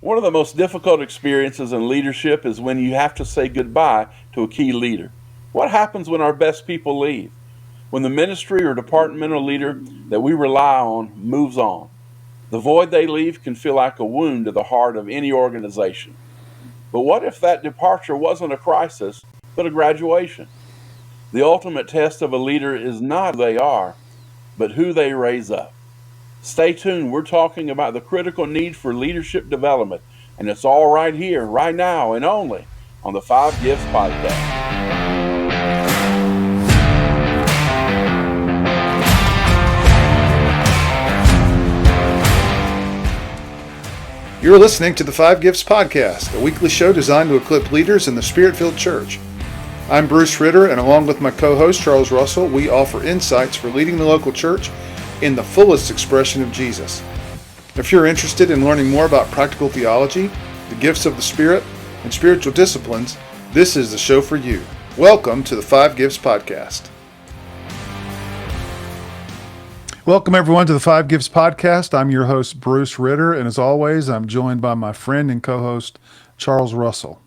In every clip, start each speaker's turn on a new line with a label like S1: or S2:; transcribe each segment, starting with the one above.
S1: One of the most difficult experiences in leadership is when you have to say goodbye to a key leader. What happens when our best people leave? When the ministry or departmental leader that we rely on moves on? The void they leave can feel like a wound to the heart of any organization. But what if that departure wasn't a crisis, but a graduation? The ultimate test of a leader is not who they are, but who they raise up. Stay tuned. We're talking about the critical need for leadership development, and it's all right here, right now, and only on the Five Gifts podcast.
S2: You're listening to the Five Gifts Podcast, a weekly show designed to equip leaders in the Spirit-filled church. I'm Bruce Ritter, and along with my co-host Charles Russell, we offer insights for leading the local church in the fullest expression of Jesus. If you're interested in learning more about practical theology, the gifts of the Spirit, and spiritual disciplines, this is the show for you. Welcome to the Five Gifts Podcast. Welcome, everyone, to the Five Gifts Podcast. I'm your host, Bruce Ritter, and as always, I'm joined by my friend and co-host, Charles Russell.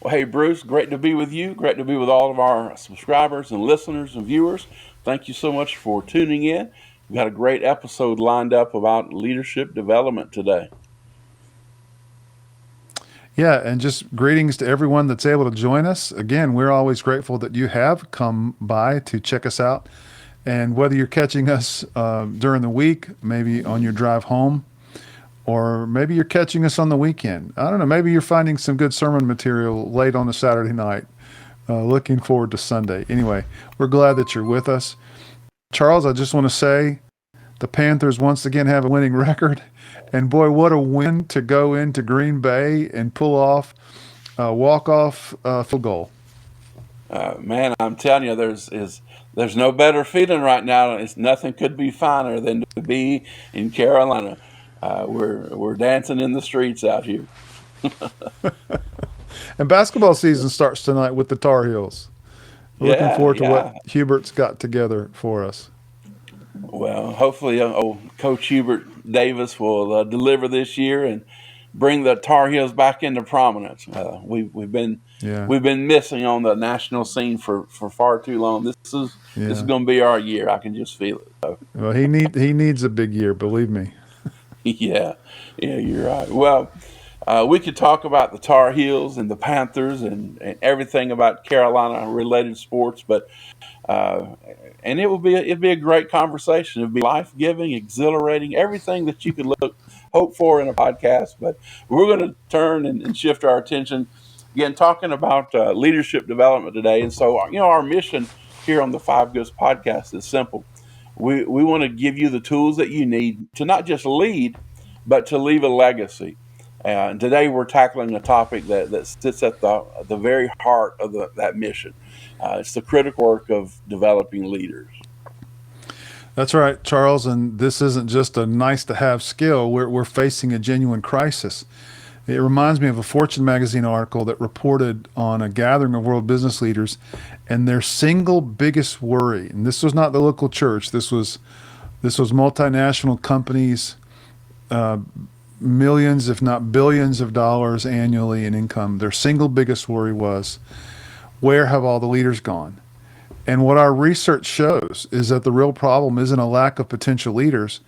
S1: Well, hey, Bruce, great to be with you. Great to be with all of our subscribers and listeners and viewers. Thank you so much for tuning in. We've got a great episode lined up about leadership development today.
S2: Yeah, and just greetings to everyone that's able to join us. Again, we're always grateful that you have come by to check us out. And whether you're catching us during the week, maybe on your drive home, or maybe you're catching us on the weekend. I don't know, maybe you're finding some good sermon material late on a Saturday night. Looking forward to Sunday. Anyway, we're glad that you're with us. Charles, I just want to say the Panthers once again have a winning record. And boy, what a win to go into Green Bay and pull off a walk-off field goal.
S1: Man, I'm telling you, there's no better feeling right now. Nothing could be finer than to be in Carolina. We're dancing in the streets out here.
S2: And basketball season starts tonight with the Tar Heels. We're looking forward to what Hubert's got together for us.
S1: Well, hopefully, Coach Hubert Davis will deliver this year and bring the Tar Heels back into prominence. We've been missing on the national scene for far too long. This is going to be our year. I can just feel it. So.
S2: Well, he needs a big year, believe me.
S1: Yeah, you're right. Well, we could talk about the Tar Heels and the Panthers and everything about Carolina-related sports, but and it'd be a great conversation. It'd be life-giving, exhilarating, everything that you could hope for in a podcast. But we're going to turn and shift our attention again, talking about leadership development today. And so, our mission here on the Five Gifts Podcast is simple. We want to give you the tools that you need to not just lead, but to leave a legacy. And today we're tackling a topic that sits at the very heart of that mission. It's the critical work of developing leaders.
S2: That's right, Charles. And this isn't just a nice-to-have skill. We're facing a genuine crisis. It reminds me of a Fortune magazine article that reported on a gathering of world business leaders, and their single biggest worry, and this was not the local church, this was multinational companies, millions, if not billions of dollars annually in income. Their single biggest worry was, where have all the leaders gone? And what our research shows is that the real problem isn't a lack of potential leaders.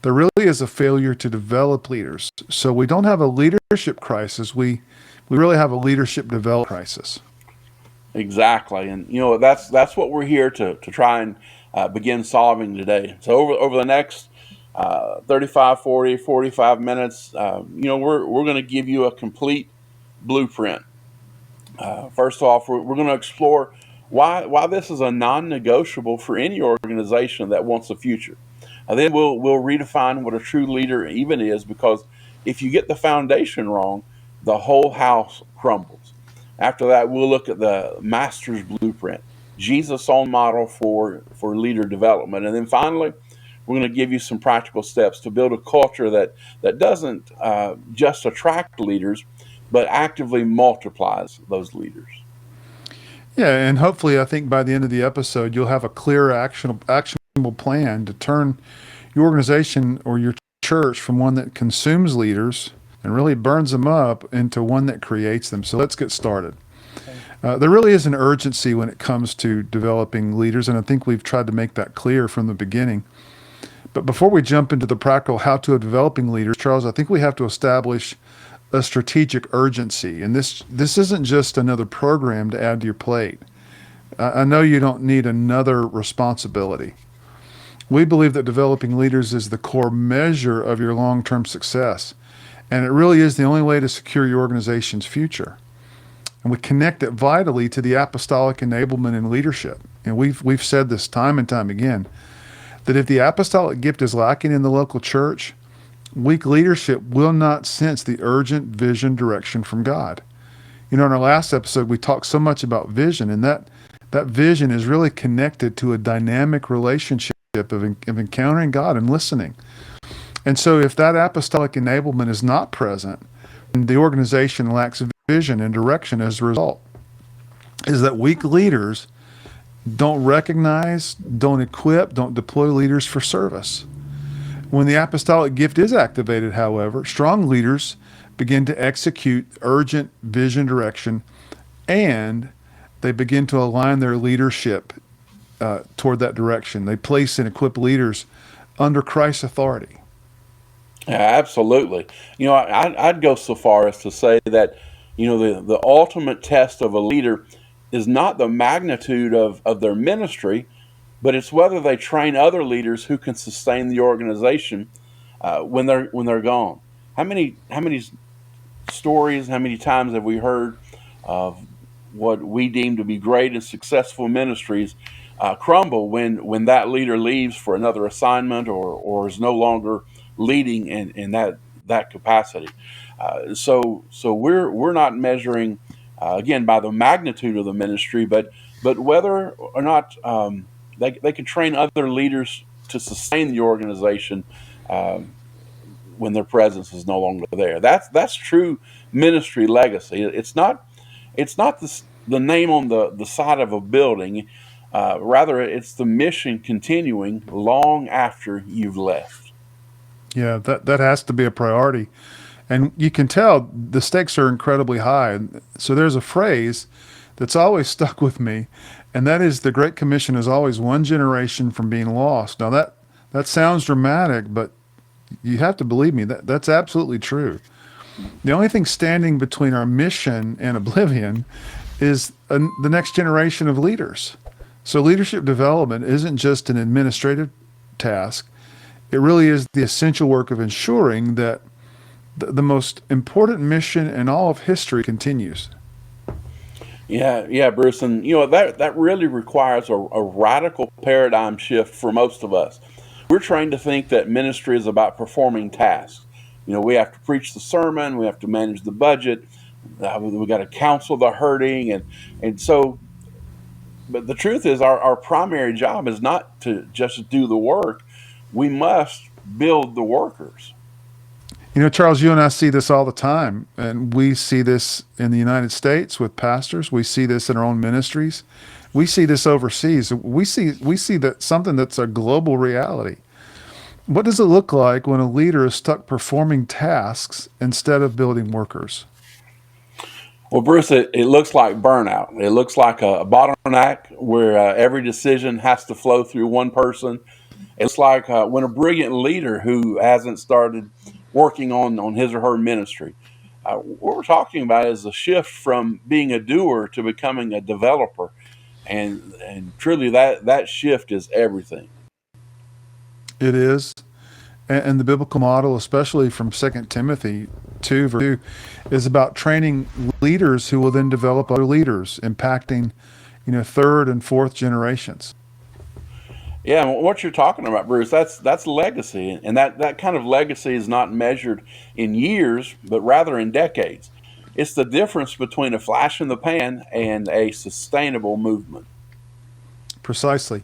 S2: There really is a failure to develop leaders. So we don't have a leadership crisis. We really have a leadership development crisis.
S1: Exactly. And, that's what we're here to try and begin solving today. So over the next 35, 40, 45 minutes, we're going to give you a complete blueprint. First off, we're going to explore why this is a non-negotiable for any organization that wants a future. Then we'll redefine what a true leader even is, because if you get the foundation wrong, the whole house crumbles. After that, we'll look at the master's blueprint, Jesus' own model for leader development. And then finally, we're going to give you some practical steps to build a culture that doesn't just attract leaders, but actively multiplies those leaders.
S2: Yeah, and hopefully, I think by the end of the episode, you'll have a clear, actionable plan to turn your organization or your church from one that consumes leaders and really burns them up into one that creates them. So let's get started. There really is an urgency when it comes to developing leaders, and I think we've tried to make that clear from the beginning. But before we jump into the practical how-to of developing leaders, Charles, I think we have to establish a strategic urgency. And this isn't just another program to add to your plate. I know you don't need another responsibility. We believe that developing leaders is the core measure of your long-term success, and it really is the only way to secure your organization's future. And we connect it vitally to the apostolic enablement in leadership. And we've said this time and time again, that if the apostolic gift is lacking in the local church, weak leadership will not sense the urgent vision direction from God. In our last episode, we talked so much about vision, and that vision is really connected to a dynamic relationship of encountering God and listening. And so if that apostolic enablement is not present, and the organization lacks vision and direction as a result, is that weak leaders don't recognize, don't equip, don't deploy leaders for service. When the apostolic gift is activated, however, strong leaders begin to execute urgent vision direction, and they begin to align their leadership toward that direction. They place and equip leaders under Christ's authority.
S1: Yeah, absolutely. I'd go so far as to say that, the ultimate test of a leader is not the magnitude of their ministry, but it's whether they train other leaders who can sustain the organization when they're gone. How many stories, how many times have we heard of what we deem to be great and successful ministries crumble when that leader leaves for another assignment or is no longer leading in that capacity. So we're not measuring again by the magnitude of the ministry, but whether or not they can train other leaders to sustain the organization when their presence is no longer there. That's true ministry legacy. It's not the name on the side of a building. Rather, it's the mission continuing long after you've left.
S2: Yeah, that has to be a priority. And you can tell the stakes are incredibly high. So there's a phrase that's always stuck with me, and that is the Great Commission is always one generation from being lost. Now that sounds dramatic, but you have to believe me, that's absolutely true. The only thing standing between our mission and oblivion is the next generation of leaders. So leadership development isn't just an administrative task. It really is the essential work of ensuring that the most important mission in all of history continues.
S1: Yeah, Bruce, and that really requires a radical paradigm shift for most of us. We're trained to think that ministry is about performing tasks. We have to preach the sermon, we have to manage the budget, we got to counsel the hurting, and so. But the truth is, our primary job is not to just do the work. We must build the workers.
S2: Charles, you and I see this all the time, and we see this in the United States with pastors. We see this in our own ministries. We see this overseas. We see that something that's a global reality. What does it look like when a leader is stuck performing tasks instead of building workers?
S1: Well, Bruce, it looks like burnout. It looks like a bottleneck where every decision has to flow through one person. It's like when a brilliant leader who hasn't started working on his or her ministry. What we're talking about is a shift from being a doer to becoming a developer. And truly that shift is everything.
S2: It is. And the biblical model, especially from 2 Timothy 2, verse 2, is about training leaders who will then develop other leaders, impacting, third and fourth generations.
S1: Yeah, and what you're talking about, Bruce, that's legacy. And that kind of legacy is not measured in years, but rather in decades. It's the difference between a flash in the pan and a sustainable movement.
S2: Precisely.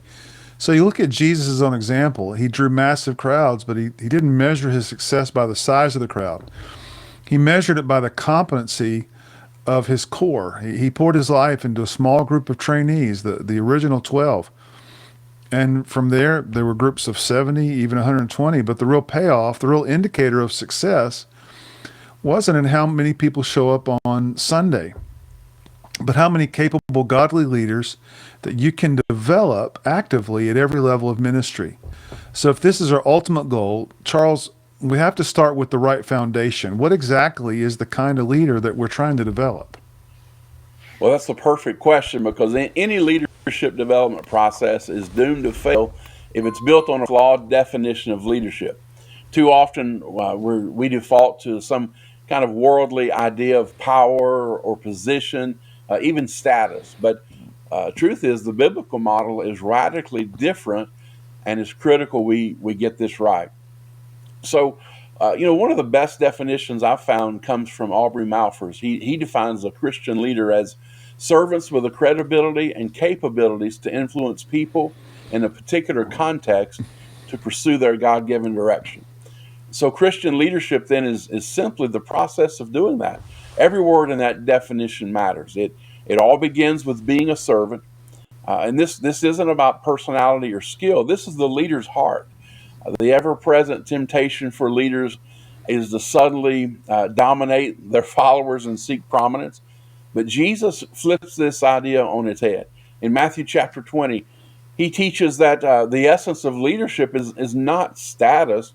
S2: So you look at Jesus as an example. He drew massive crowds, but he didn't measure his success by the size of the crowd. He measured it by the competency of his core. He poured his life into a small group of trainees, the original 12. And from there were groups of 70, even 120. But the real payoff, the real indicator of success, wasn't in how many people show up on Sunday, but how many capable godly leaders that you can develop actively at every level of ministry. So if this is our ultimate goal, Charles, we have to start with the right foundation. What exactly is the kind of leader that we're trying to develop?
S1: Well, that's the perfect question because any leadership development process is doomed to fail if it's built on a flawed definition of leadership. Too often, we default to some kind of worldly idea of power or position, even status. But truth is, the biblical model is radically different, and it's critical we get this right. So, one of the best definitions I've found comes from Aubrey Malphurs. He defines a Christian leader as servants with the credibility and capabilities to influence people in a particular context to pursue their God given direction. So, Christian leadership then is simply the process of doing that. Every word in that definition matters. It all begins with being a servant. And this isn't about personality or skill. This is the leader's heart. The ever present temptation for leaders is to suddenly dominate their followers and seek prominence. But Jesus flips this idea on its head. In Matthew chapter 20, he teaches that the essence of leadership is not status,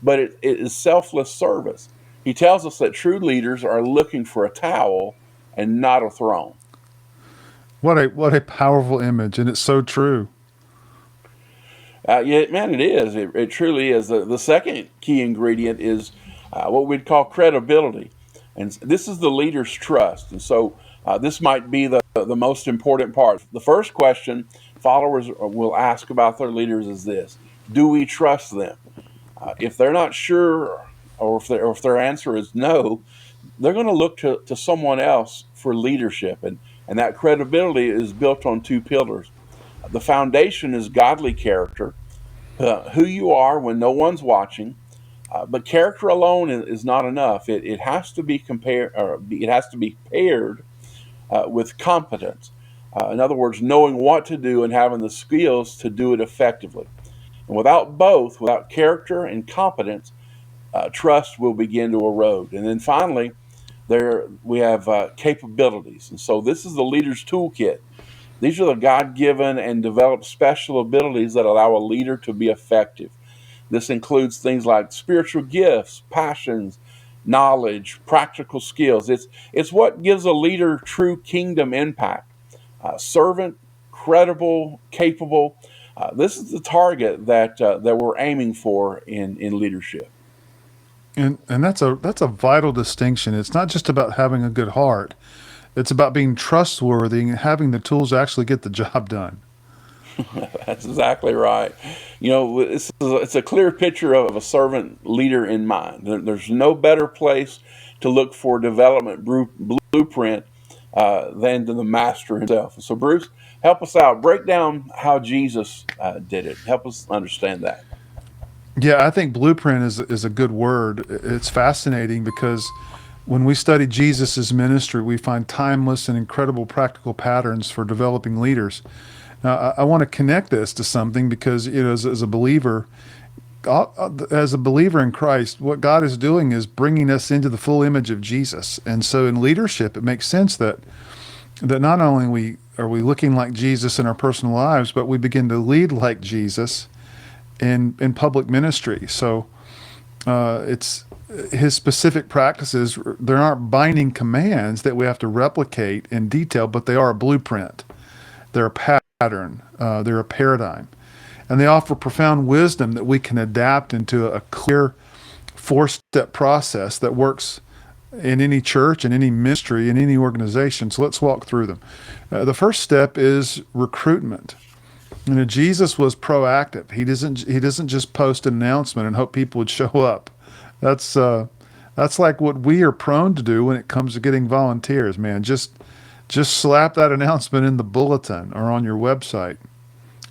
S1: but it is selfless service. He tells us that true leaders are looking for a towel and not a throne.
S2: What a powerful image, and it's so true.
S1: Yeah, man, it is. It truly is. The second key ingredient is what we'd call credibility. And this is the leader's trust. And so this might be the most important part. The first question followers will ask about their leaders is this: do we trust them? If they're not sure, or if their answer is no, they're going to look to someone else for leadership. And that credibility is built on two pillars. The foundation is godly character, who you are when no one's watching. But character alone is not enough. It has to be compared, or it has to be paired with competence. In other words, knowing what to do and having the skills to do it effectively. And without both, without character and competence, trust will begin to erode. And then finally, there we have capabilities. And so this is the leader's toolkit. These are the God given and developed special abilities that allow a leader to be effective. This includes things like spiritual gifts, passions, knowledge, practical skills. It's what gives a leader true kingdom impact. Servant, credible, capable. This is the target that we're aiming for in leadership.
S2: And that's a vital distinction. It's not just about having a good heart. It's about being trustworthy and having the tools to actually get the job done.
S1: That's exactly right. It's a clear picture of a servant leader in mind. There's no better place to look for development blueprint than to the master himself. So, Bruce, help us out. Break down how Jesus did it. Help us understand that.
S2: Yeah, I think blueprint is a good word. It's fascinating because when we study Jesus' ministry, we find timeless and incredible practical patterns for developing leaders. Now, I want to connect this to something because, as a believer, in Christ, what God is doing is bringing us into the full image of Jesus. And so in leadership, it makes sense that not only are we looking like Jesus in our personal lives, but we begin to lead like Jesus in public ministry. So it's his specific practices. There aren't binding commands that we have to replicate in detail, but they are a blueprint. They're a pattern. They're a paradigm. And they offer profound wisdom that we can adapt into a clear four-step process that works in any church, in any ministry, in any organization. So let's walk through them. The first step is recruitment. Jesus was proactive. He doesn't just post an announcement and hope people would show up. That's like what we are prone to do when it comes to getting volunteers, man. Just slap that announcement in the bulletin or on your website.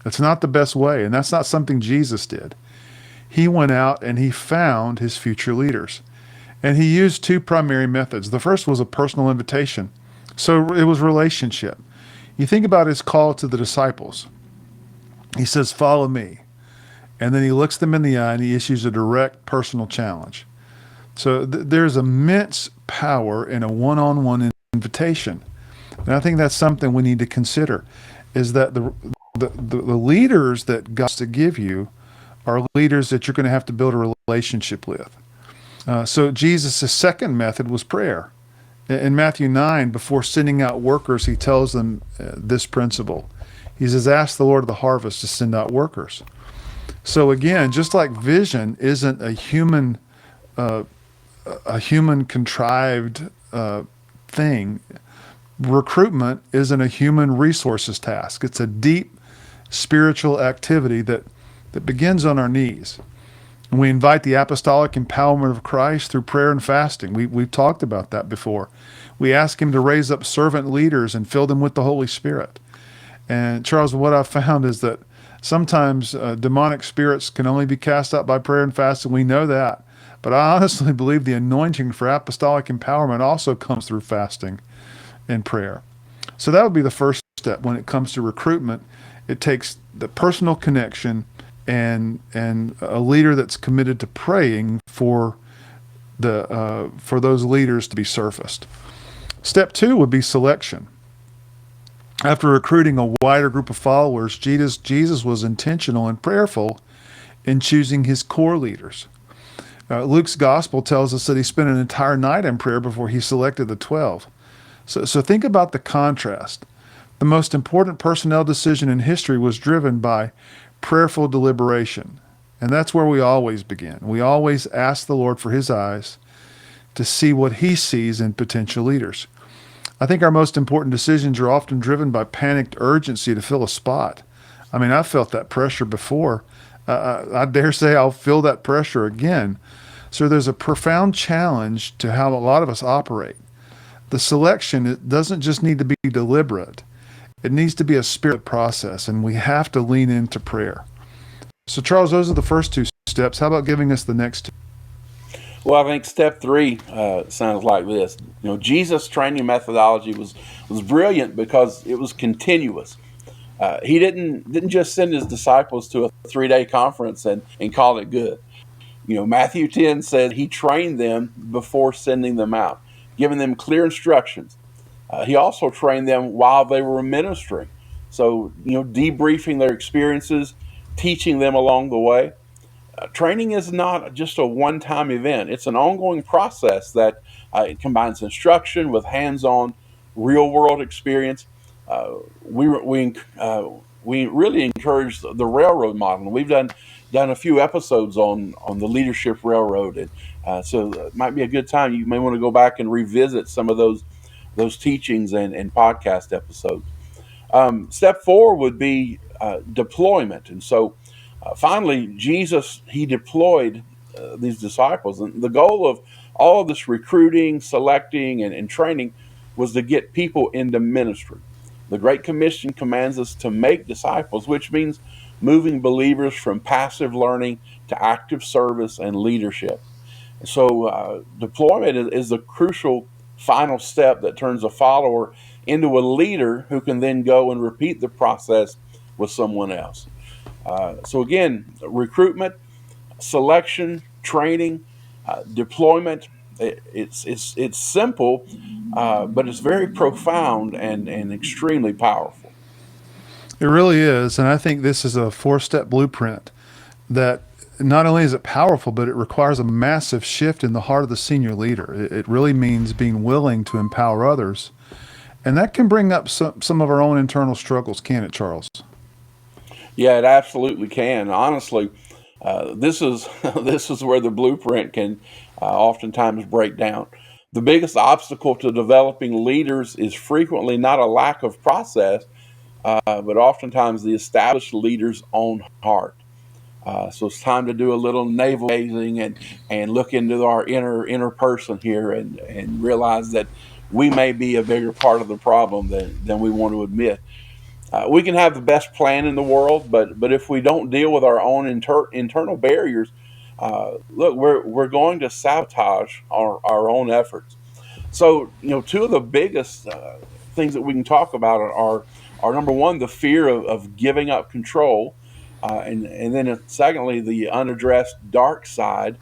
S2: It's not the best way, and that's not something Jesus did. He went out and he found his future leaders. And he used two primary methods. The first was a personal invitation. So it was relationship. You think about his call to the disciples. He says, "Follow me." And then he looks them in the eye and he issues a direct personal challenge. So there's immense power in a one-on-one invitation. And I think that's something we need to consider, is that the leaders that God's to give you are leaders that you're going to have to build a relationship with. So Jesus' second method was prayer. In Matthew 9, before sending out workers, he tells them this principle. He says, ask the Lord of the harvest to send out workers. So again, just like vision isn't a human contrived thing, recruitment isn't a human resources task. It's a deep spiritual activity that begins on our knees. And we invite the apostolic empowerment of Christ through prayer and fasting. We've talked about that before. We ask him to raise up servant leaders and fill them with the Holy Spirit. And Charles, what I've found is that sometimes demonic spirits can only be cast out by prayer and fasting. We know that. But I honestly believe the anointing for apostolic empowerment also comes through fasting and prayer. So that would be the first step when it comes to recruitment. It takes the personal connection and a leader that's committed to praying for those leaders to be surfaced. Step 2 would be selection. After recruiting a wider group of followers, Jesus was intentional and prayerful in choosing his core leaders. Luke's gospel tells us that he spent an entire night in prayer before he selected the 12. So think about the contrast. The most important personnel decision in history was driven by prayerful deliberation. And that's where we always begin. We always ask the Lord for his eyes to see what he sees in potential leaders. I think our most important decisions are often driven by panicked urgency to fill a spot. I mean, I've felt that pressure before. I dare say I'll feel that pressure again. So there's a profound challenge to how a lot of us operate. The selection, it doesn't just need to be deliberate. It needs to be a spirit process, and we have to lean into prayer. So Charles, those are the first two steps. How about giving us the next two?
S1: Well, I think step 3 sounds like this. Jesus' training methodology was brilliant because it was continuous. He didn't just send his disciples to a 3-day conference and call it good. Matthew 10 said he trained them before sending them out, giving them clear instructions. He also trained them while they were ministering. So, debriefing their experiences, teaching them along the way. Training is not just a one-time event. It's an ongoing process that it combines instruction with hands-on, real-world experience. We really encourage the railroad model. We've done a few episodes on the leadership railroad, and so it might be a good time. You may want to go back and revisit some of those teachings and podcast episodes. Step 4 would be deployment, and so. Finally, Jesus, he deployed these disciples. And the goal of all of this recruiting, selecting, and training was to get people into ministry. The Great Commission commands us to make disciples, which means moving believers from passive learning to active service and leadership. So deployment is the crucial final step that turns a follower into a leader who can then go and repeat the process with someone else. So again, recruitment, selection, training, deployment. It's simple, but it's very profound and extremely powerful.
S2: It really is, and I think this is a 4-step blueprint that not only is it powerful, but it requires a massive shift in the heart of the senior leader. It really means being willing to empower others, and that can bring up some of our own internal struggles, can't it, Charles?
S1: Yeah, it absolutely can. Honestly, this is this is where the blueprint can oftentimes break down. The biggest obstacle to developing leaders is frequently not a lack of process, but oftentimes the established leader's own heart. So it's time to do a little navel gazing and look into our inner person here and realize that we may be a bigger part of the problem than we want to admit. We can have the best plan in the world, but if we don't deal with our own internal barriers, look, we're going to sabotage our own efforts. So, two of the biggest things that we can talk about are number one, the fear of giving up control, and then secondly, the unaddressed dark side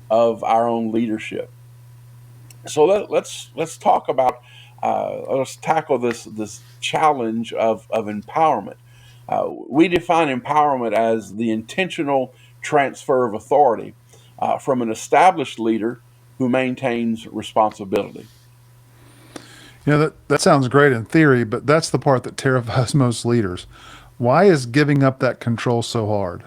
S1: of our own leadership. So let's talk about let's tackle this challenge of empowerment. We define empowerment as the intentional transfer of authority from an established leader who maintains responsibility.
S2: That sounds great in theory, but that's the part that terrifies most leaders. Why is giving up that control so hard?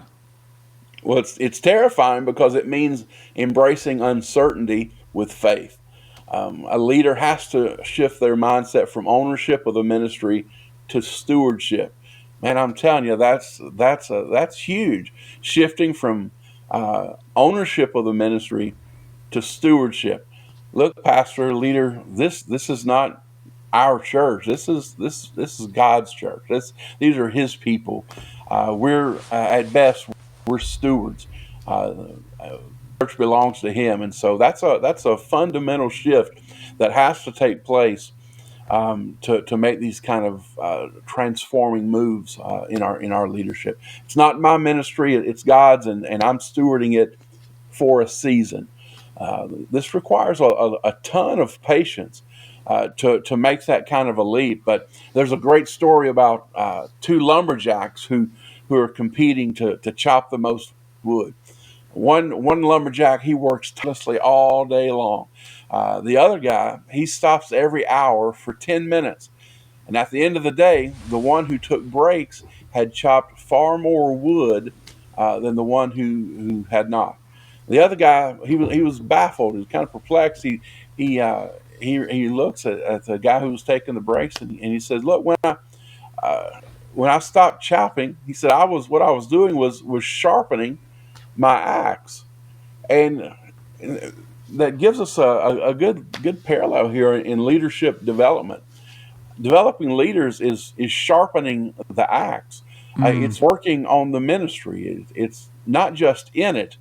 S1: Well, it's terrifying because it means embracing uncertainty with faith. A leader has to shift their mindset from ownership of the ministry to stewardship. Man, I'm telling you, that's huge. Shifting from ownership of the ministry to stewardship. Look, pastor, leader, this is not our church. This is God's church. These are His people. We're at best we're stewards. Uh, Church belongs to Him, and so that's a fundamental shift that has to take place to make these kind of transforming moves in our leadership. It's not my ministry; it's God's, and I'm stewarding it for a season. This requires a ton of patience to make that kind of a leap. But there's a great story about two lumberjacks who are competing to chop the most wood. One lumberjack, he works tirelessly all day long. The other guy, he stops every hour for 10 minutes. And at the end of the day, the one who took breaks had chopped far more wood than the one who had not. The other guy, he was baffled. He was kind of perplexed. He looks at the guy who was taking the breaks, and he says, "Look, when I stopped chopping," he said, what I was doing was sharpening my axe." And that gives us a good parallel here in leadership development. Developing leaders is sharpening the axe.
S2: Mm.
S1: It's working on the ministry. It's not just in it.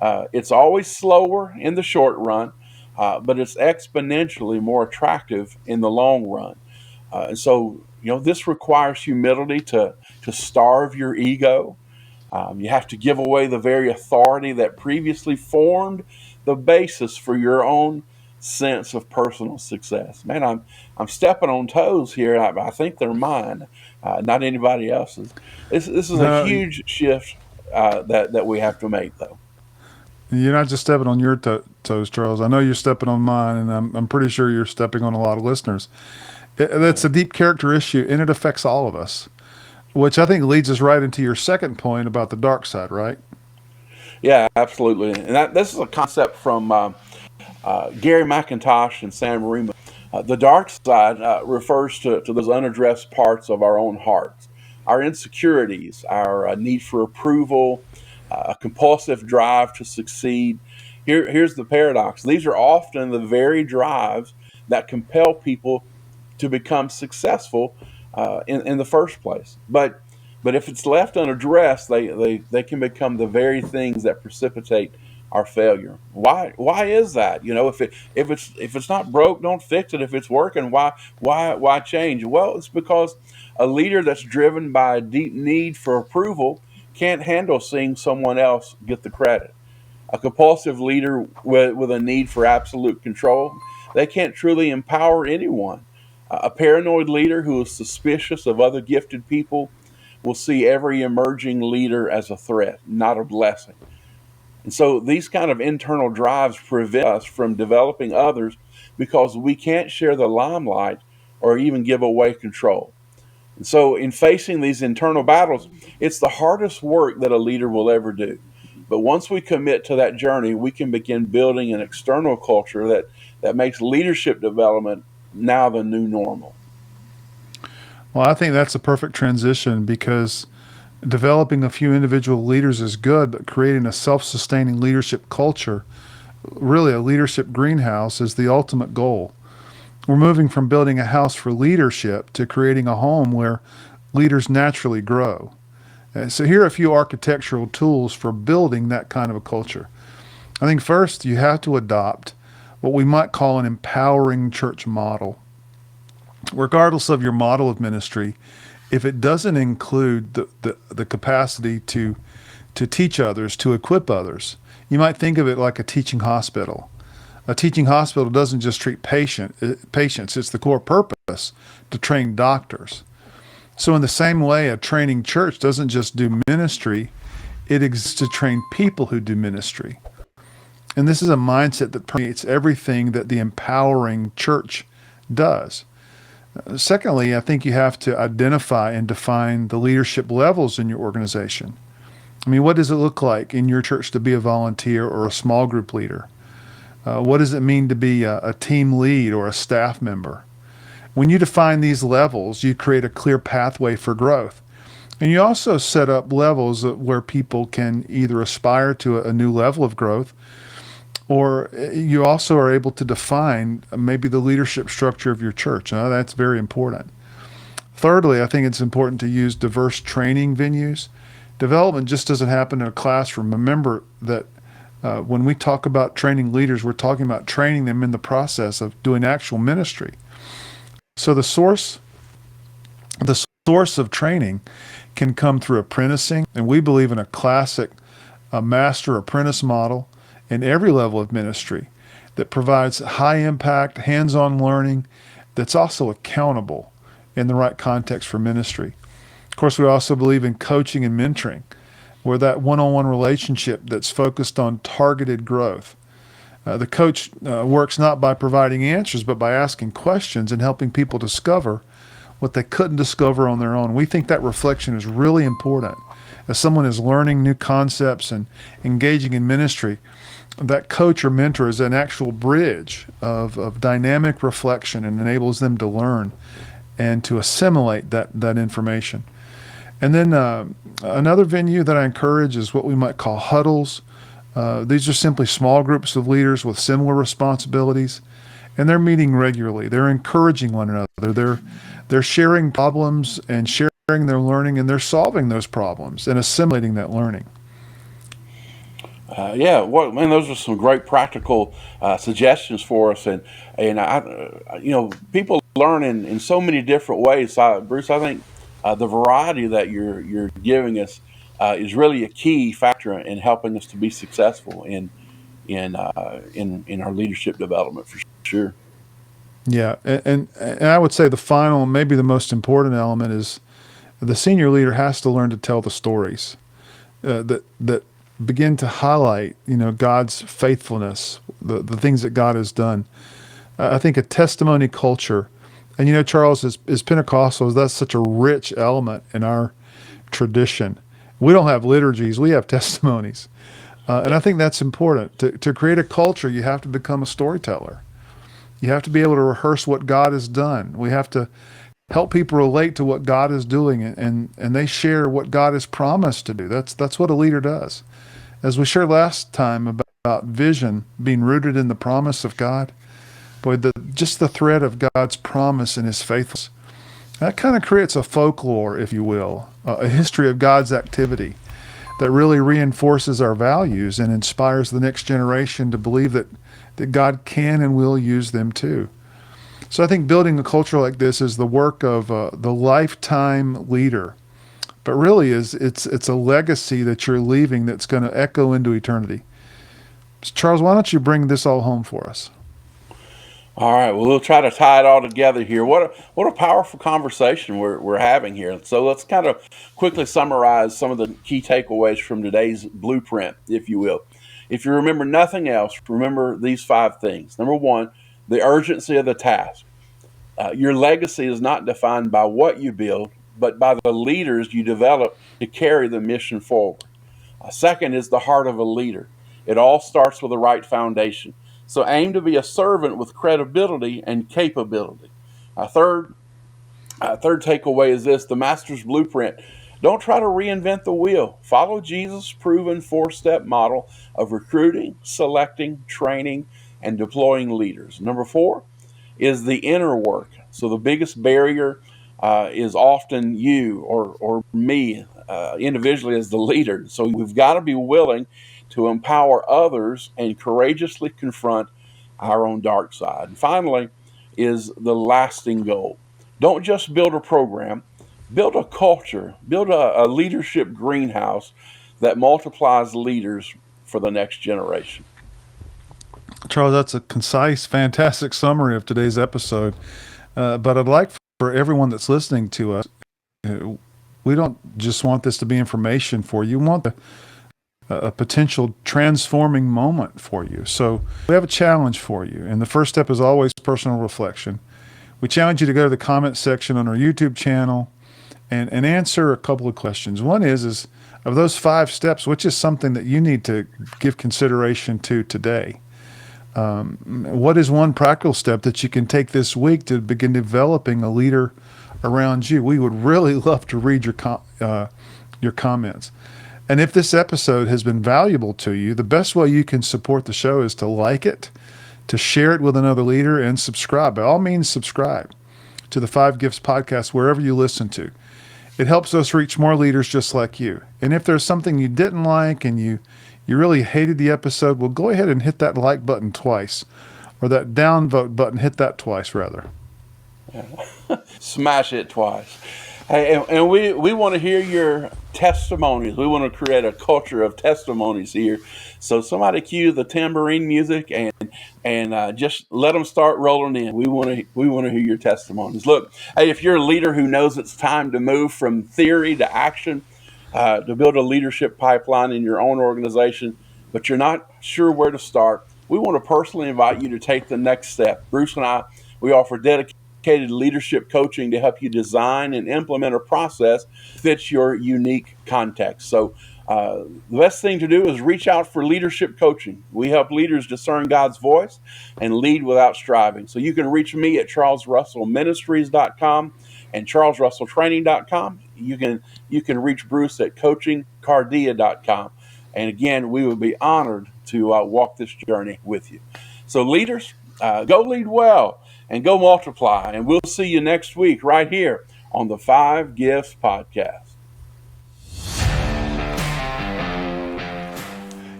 S1: It's always slower in the short run, but it's exponentially more attractive in the long run. And so, this requires humility to starve your ego. You have to give away the very authority that previously formed the basis for your own sense of personal success. Man, I'm stepping on toes here. I think they're mine, not anybody else's. This is a
S2: No,
S1: huge shift that we have to make, though.
S2: you're not just stepping on your toes, Charles. I know you're stepping on mine, and I'm pretty sure you're stepping on a lot of listeners. That's a deep character issue, and it affects all of us, which I think leads us right into your second point about the dark side, right?
S1: Yeah, absolutely. And this is a concept from Gary McIntosh and Sam Remo. The dark side refers to those unaddressed parts of our own hearts, our insecurities, our need for approval, a compulsive drive to succeed. Here's the paradox: these are often the very drives that compel people to become successful in the first place. But if it's left unaddressed, they can become the very things that precipitate our failure. Why is that? If it's not broke, don't fix it. If it's working, why change? Well, it's because a leader that's driven by a deep need for approval can't handle seeing someone else get the credit. A compulsive leader with a need for absolute control, they can't truly empower anyone. A paranoid leader who is suspicious of other gifted people will see every emerging leader as a threat, not a blessing. And so these kind of internal drives prevent us from developing others because we can't share the limelight or even give away control. And so, in facing these internal battles, it's the hardest work that a leader will ever do. But once we commit to that journey, we can begin building an external culture that makes leadership development now the new normal.
S2: Well, I think that's a perfect transition because developing a few individual leaders is good, but creating a self sustaining leadership culture, really a leadership greenhouse, is the ultimate goal. We're moving from building a house for leadership to creating a home where leaders naturally grow. So, here are a few architectural tools for building that kind of a culture. I think first, you have to adopt what we might call an empowering church model. Regardless of your model of ministry, if it doesn't include the capacity to teach others, to equip others, You might think of it like a teaching hospital. A teaching hospital doesn't just treat patients, it's the core purpose to train doctors. So, in the same way, a training church doesn't just do ministry, it exists to train people who do ministry. And this is a mindset that permeates everything that the empowering church does. Secondly, I think you have to identify and define the leadership levels in your organization. I mean, what does it look like in your church to be a volunteer or a small group leader? What does it mean to be a team lead or a staff member? When you define these levels, you create a clear pathway for growth. And you also set up levels where people can either aspire to a new level of growth, or you also are able to define maybe the leadership structure of your church. That's very important. Thirdly, I think it's important to use diverse training venues. Development just doesn't happen in a classroom. Remember that when we talk about training leaders, we're talking about training them in the process of doing actual ministry. So the source of training can come through apprenticing, and we believe in a classic master apprentice model in every level of ministry that provides high impact, hands-on learning that's also accountable in the right context for ministry. Of course, we also believe in coaching and mentoring, where that one-on-one relationship that's focused on targeted growth. The coach works not by providing answers, but by asking questions and helping people discover what they couldn't discover on their own. We think that reflection is really important. As someone is learning new concepts and engaging in ministry, that coach or mentor is an actual bridge of dynamic reflection and enables them to learn and to assimilate that information. And then another venue that I encourage is what we might call huddles. These are simply small groups of leaders with similar responsibilities, and they're meeting regularly. They're encouraging one another. They're sharing problems and sharing their learning, and they're solving those problems and assimilating that learning.
S1: Yeah, well, man, those are some great practical suggestions for us, and people learn in so many different ways. So, Bruce, I think the variety that you're giving us is really a key factor in helping us to be successful in our leadership development for sure.
S2: Yeah, and I would say the final, maybe the most important element is the senior leader has to learn to tell the stories that begin to highlight, God's faithfulness, the things that God has done. I think a testimony culture, and Charles, as Pentecostals, that's such a rich element in our tradition. We don't have liturgies; we have testimonies, and I think that's important. To create a culture, you have to become a storyteller. You have to be able to rehearse what God has done. We have to help people relate to what God is doing, and they share what God has promised to do. That's what a leader does. As we shared last time about vision being rooted in the promise of God, boy, just the thread of God's promise and His faithfulness, that kind of creates a folklore, if you will, a history of God's activity that really reinforces our values and inspires the next generation to believe that God can and will use them too. So I think building a culture like this is the work of the lifetime leader, but really it's a legacy that you're leaving that's going to echo into eternity. So Charles, why don't you bring this all home for us?
S1: All right, well, we'll try to tie it all together here. What a powerful conversation we're having here. So let's kind of quickly summarize some of the key takeaways from today's blueprint, if you will. If you remember nothing else, remember these 5 things. Number 1, the urgency of the task. Your legacy is not defined by what you build, but by the leaders you develop to carry the mission forward. Second is the heart of a leader. It all starts with the right foundation. So aim to be a servant with credibility and capability. Third takeaway is this: the master's blueprint. Don't try to reinvent the wheel. Follow Jesus' proven 4-step model of recruiting, selecting, training, and deploying leaders. Number 4 is the inner work. So the biggest barrier is often you or me individually as the leader. So we've got to be willing to empower others and courageously confront our own dark side. And finally is the lasting goal. Don't just build a program, build a culture, build a leadership greenhouse that multiplies leaders for the next generation.
S2: Charles, that's a concise, fantastic summary of today's episode. But I'd like for everyone that's listening to us, we don't just want this to be information for you. We want a potential transforming moment for you. So we have a challenge for you. And the first step is always personal reflection. We challenge you to go to the comment section on our YouTube channel and answer a couple of questions. One is of those 5 steps, which is something that you need to give consideration to today? What is one practical step that you can take this week to begin developing a leader around you? We would really love to read your comments. And if this episode has been valuable to you, the best way you can support the show is to like it, to share it with another leader, and subscribe. By all means, subscribe to the 5 Gifts podcast wherever you listen to. It helps us reach more leaders just like you. And if there's something you didn't like and you really hated the episode, well, go ahead and hit that like button twice, or that downvote button, hit that twice rather.
S1: Smash it twice. Hey, and we want to hear your testimonies. We want to create a culture of testimonies here. So somebody cue the tambourine music and just let them start rolling in. We want to hear your testimonies. Look, hey, if you're a leader who knows it's time to move from theory to action, to build a leadership pipeline in your own organization, but you're not sure where to start, we want to personally invite you to take the next step. Bruce and I, we offer dedicated leadership coaching to help you design and implement a process that fits your unique context. So the best thing to do is reach out for leadership coaching. We help leaders discern God's voice and lead without striving. So you can reach me at charlesrussellministries.com and charlesrusselltraining.com. You can reach Bruce at coachingcardia.com. And again, we would be honored to walk this journey with you. So leaders, go lead well and go multiply. And we'll see you next week right here on the 5 Gifts podcast.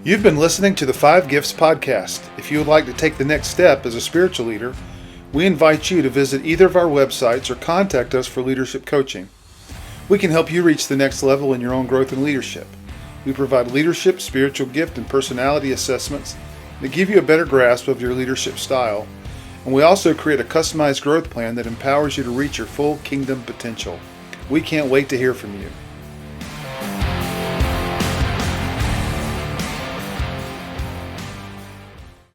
S2: You've been listening to the 5 Gifts podcast. If you would like to take the next step as a spiritual leader, we invite you to visit either of our websites or contact us for leadership coaching. We can help you reach the next level in your own growth and leadership. We provide leadership, spiritual gift, and personality assessments that give you a better grasp of your leadership style. And we also create a customized growth plan that empowers you to reach your full kingdom potential. We can't wait to hear from you.